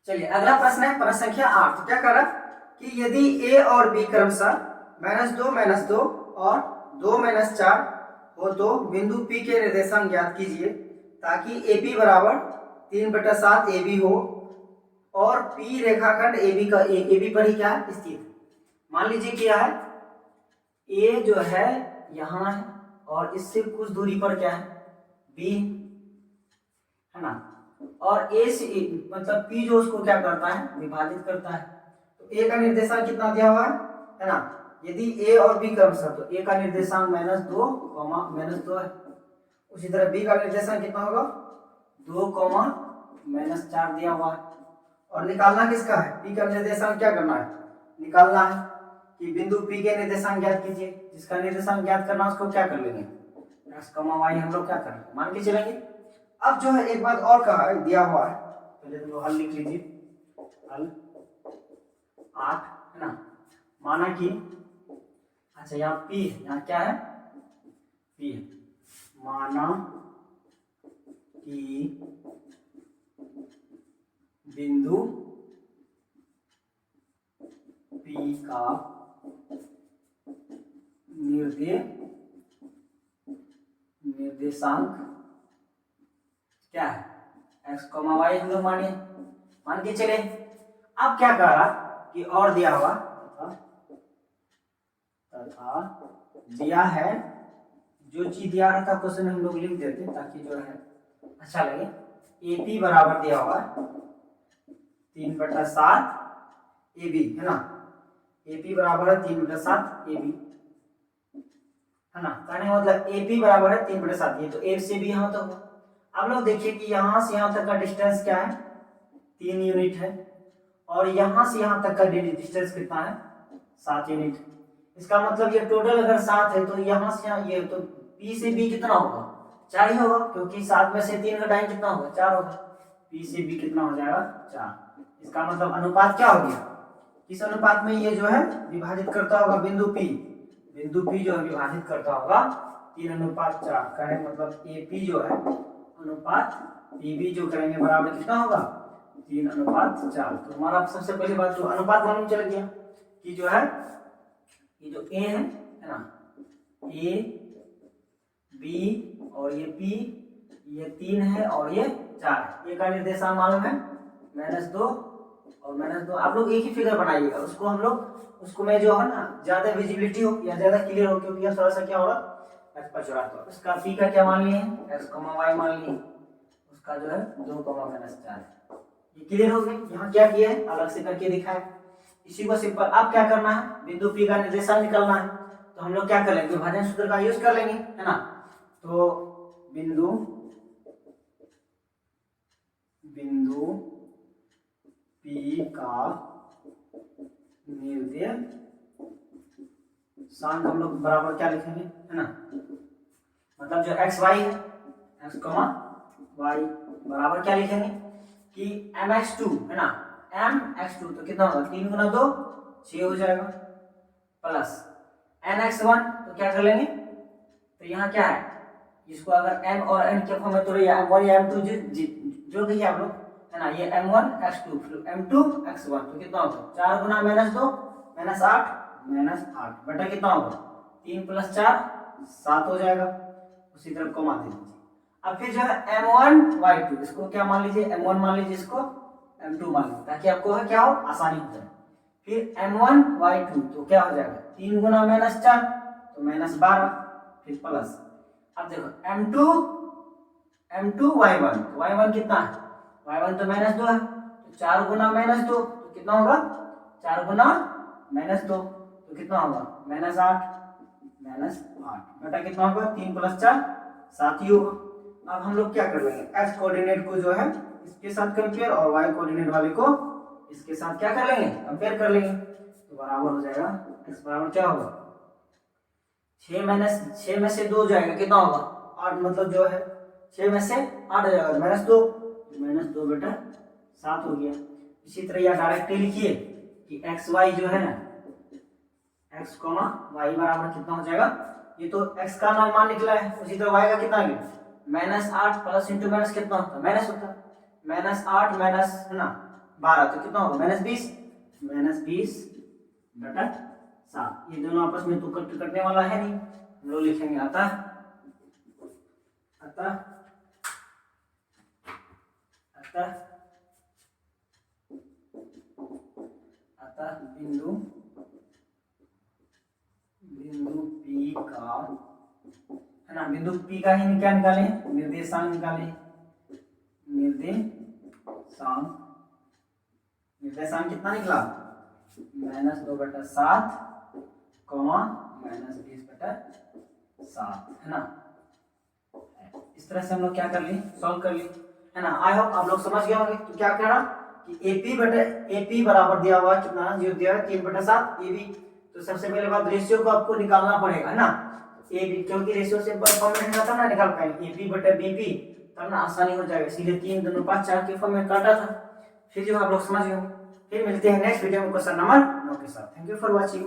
चलिए अगला प्रश्न है प्रश्न संख्या 8। तो क्या कह रहा कि यदि ए और बी क्रमशः -2 और 2 हो तो बिंदु P के निर्देशांक ज्ञात कीजिए ताकि AP बराबर 3/7 AB हो और P रेखाखंड AB पर ही क्या है स्थित। मान लीजिए क्या है, A जो है यहाँ है और इससे कुछ दूरी पर क्या है B है ना, और A से मतलब P जो उसको क्या करता है विभाजित करता है। तो A का निर्देशांक कितना दिया हुआ है ना, यदि A और B क्रमशः, तो A का निर्देशांक -2, -2 है। उसी तरह B का निर्देशांक कितना होगा 2, -4 दिया हुआ है। और निकालना किसका है, P का निर्देशांक क्या करना है निकालना है कि बिंदु P के निर्देशांक ज्ञात कीजिए। जिसका निर्देशांक ज्ञात करना उसको क्या कर लेंगे x, y हम लोग क्या कर लेंगे मान के चलेंगे। अब जो है एक बात और कहा दिया हुआ है, पहले तो हल लिख लीजिए। हल 8 है ना, माना कि अच्छा यहाँ P है, यहाँ क्या है P है, माना कि बिंदु P का निर्देशांक क्या है x, y हम लोग मान के चले। अब क्या कह रहा कि और दिया हुआ तथा दिया है, जो चीज दिया रहता क्वेश्चन हम लोग लिख देते ताकि जो है अच्छा लगे। AP बराबर दिया हुआ 3/7 AB है ना, AP बराबर है 3/7 AB है ना, कहने का मतलब AP बराबर है 3/7, ये तो A से भी यहाँ तक। अब लोग देखिए कि यहाँ से यहाँ तक का डिस्टेंस क्या है 3 यूनिट है और यहाँ से यहाँ तक का डिस्टेंस कितना है 7 यूनिट। इसका मतलब ये टोटल अगर 7 है तो यहाँ से यहाँ ये तो P से B कितना होगा 4 ही होगा, क्योंकि 7 में से 3 घटाएं कितना होगा 4 होगा। P से B कितना हो जाएगा 4। इसका मतलब अनुपात क्या हो गया, किस अनुपात में ये जो है विभाजित करता होगा बिंदु P जो है विभाजित करता होगा 3:4। कहने मतलब AP जो है अनुपात PB जो करेंगे बराबर कितना होगा 3:4। तो हमारा सबसे पहली बात जो अनुपात मालूम चल गया कि जो है ये जो A है ना, A B और ये P, ये 3 है और ये 4 है। A का निर्देशांक मालूम है -2 और -2। आप लोग एक ही फिगर बनाइएगा, उसको हम लोग उसको में जो है ना ज्यादा विजिबिलिटी हो या ज्यादा क्लियर हो, क्योंकि थोड़ा सा क्या होगा तो उसका P का क्या मान लिए x, y मान लिए, उसका जो है 2, -4। ये क्लियर हो गई। यहाँ क्या किया है अलग से करके दिखाया, इसी को सिंपल। अब क्या करना है बिंदु P का निर्देशांक निकालना है, तो हम लोग क्या कर लेंगे विभाजन सूत्र का यूज कर लेंगे है ना। तो बिंदु P का निर्देशांक हम लोग बराबर क्या लिखेंगे है ना, मतलब जो x y है x, y बराबर क्या लिखेंगे कि mx2 है ना, mx2 तो कितना होगा 3 × 2 6 हो जाएगा, प्लस nx1 तो क्या कर लेंगे, तो यहाँ क्या है इसको अगर m और n के फॉर्म में तोड़े या m1 या m2 जोड़ दीजिए आप लोग है ना, ये m1 x2 m2 x1 तो कितना होगा 4 × -2 -8 बटा कितना होगा 3 + 4 7 हो जाएगा। उसी तरह को मान दीजिए। अब फिर जो है m1 y2 इसको क्या मान लीजिए m1 मान लीजिए, इसको m2 मान लीजिए ताकि आपको क्या हो आसानी हो जाए। फिर m1 y2 तो क्या हो जाएगा 3 × -4 तो -12 फिर प्लस। अब देखो m2 y1 तो y1 कितना है y1 तो -2 है, तो 4 × -2 तो कितना होगा 4 × -2 तो कितना होगा -8 बटा कितना होगा 3 + 4 7 ही होगा। अब हम लोग क्या कर लेंगे x कोऑर्डिनेट को जो है इसके साथ कंपेयर और y कोऑर्डिनेट वाले को इसके साथ क्या कर लेंगे कंपेयर कर लेंगे, तो बराबर हो जाएगा x बराबर क्या होगा 6 में से 2 जाएगा कितना होगा 8, मतलब जो है 6 में से 8 जाएगा -2 बेटा 7 हो गया। इसी तरह यह डायरेक्टली लिखिए कि x y जो है ना x, y बराबर कितना हो जाएगा, ये तो x का मान निकला है, उसी तरह y का कितना आ गया -8 प्लस इंटू माइनस कितना होता है माइनस होता है -8 माइनस है ना 12 तो कितना होगा -20 बटा 7। ये दोनों आपस में तो कटने वाला है नहीं, हम लोग लिखेंगे अतः बिंदु P का, है ना, बिंदु P का ही क्या निकाले, निर्देशांक निकाले, निर्देशांक कितना निकला, -2 बटा 7 -20 बटा 7, है ना। इस तरह से हम लोग क्या कर ली, सॉल्व कर ली, है ना। आई होप आप लोग समझ गए होंगे। तो क्या करना कि AP बराबर दिया हुआ कितना, जो दिया है 3 बटा 7 AB। तो सबसे पहले बात रेशियो को आपको निकालना पड़ेगा, है ना। AB क्योंकि रेशियो से फॉर्मेट में था ना, निकाल पाएंगे AP बटा BP, तब ना आसानी हो जाएगा। सीधे 3 2 5 4 के फॉर्म में काटा था। फिर जो आप लोग समझ गए। फिर मिलते हैं नेक्स्ट वीडियो में क्वेश्चन नंबर 9 के साथ। Thank you for watching.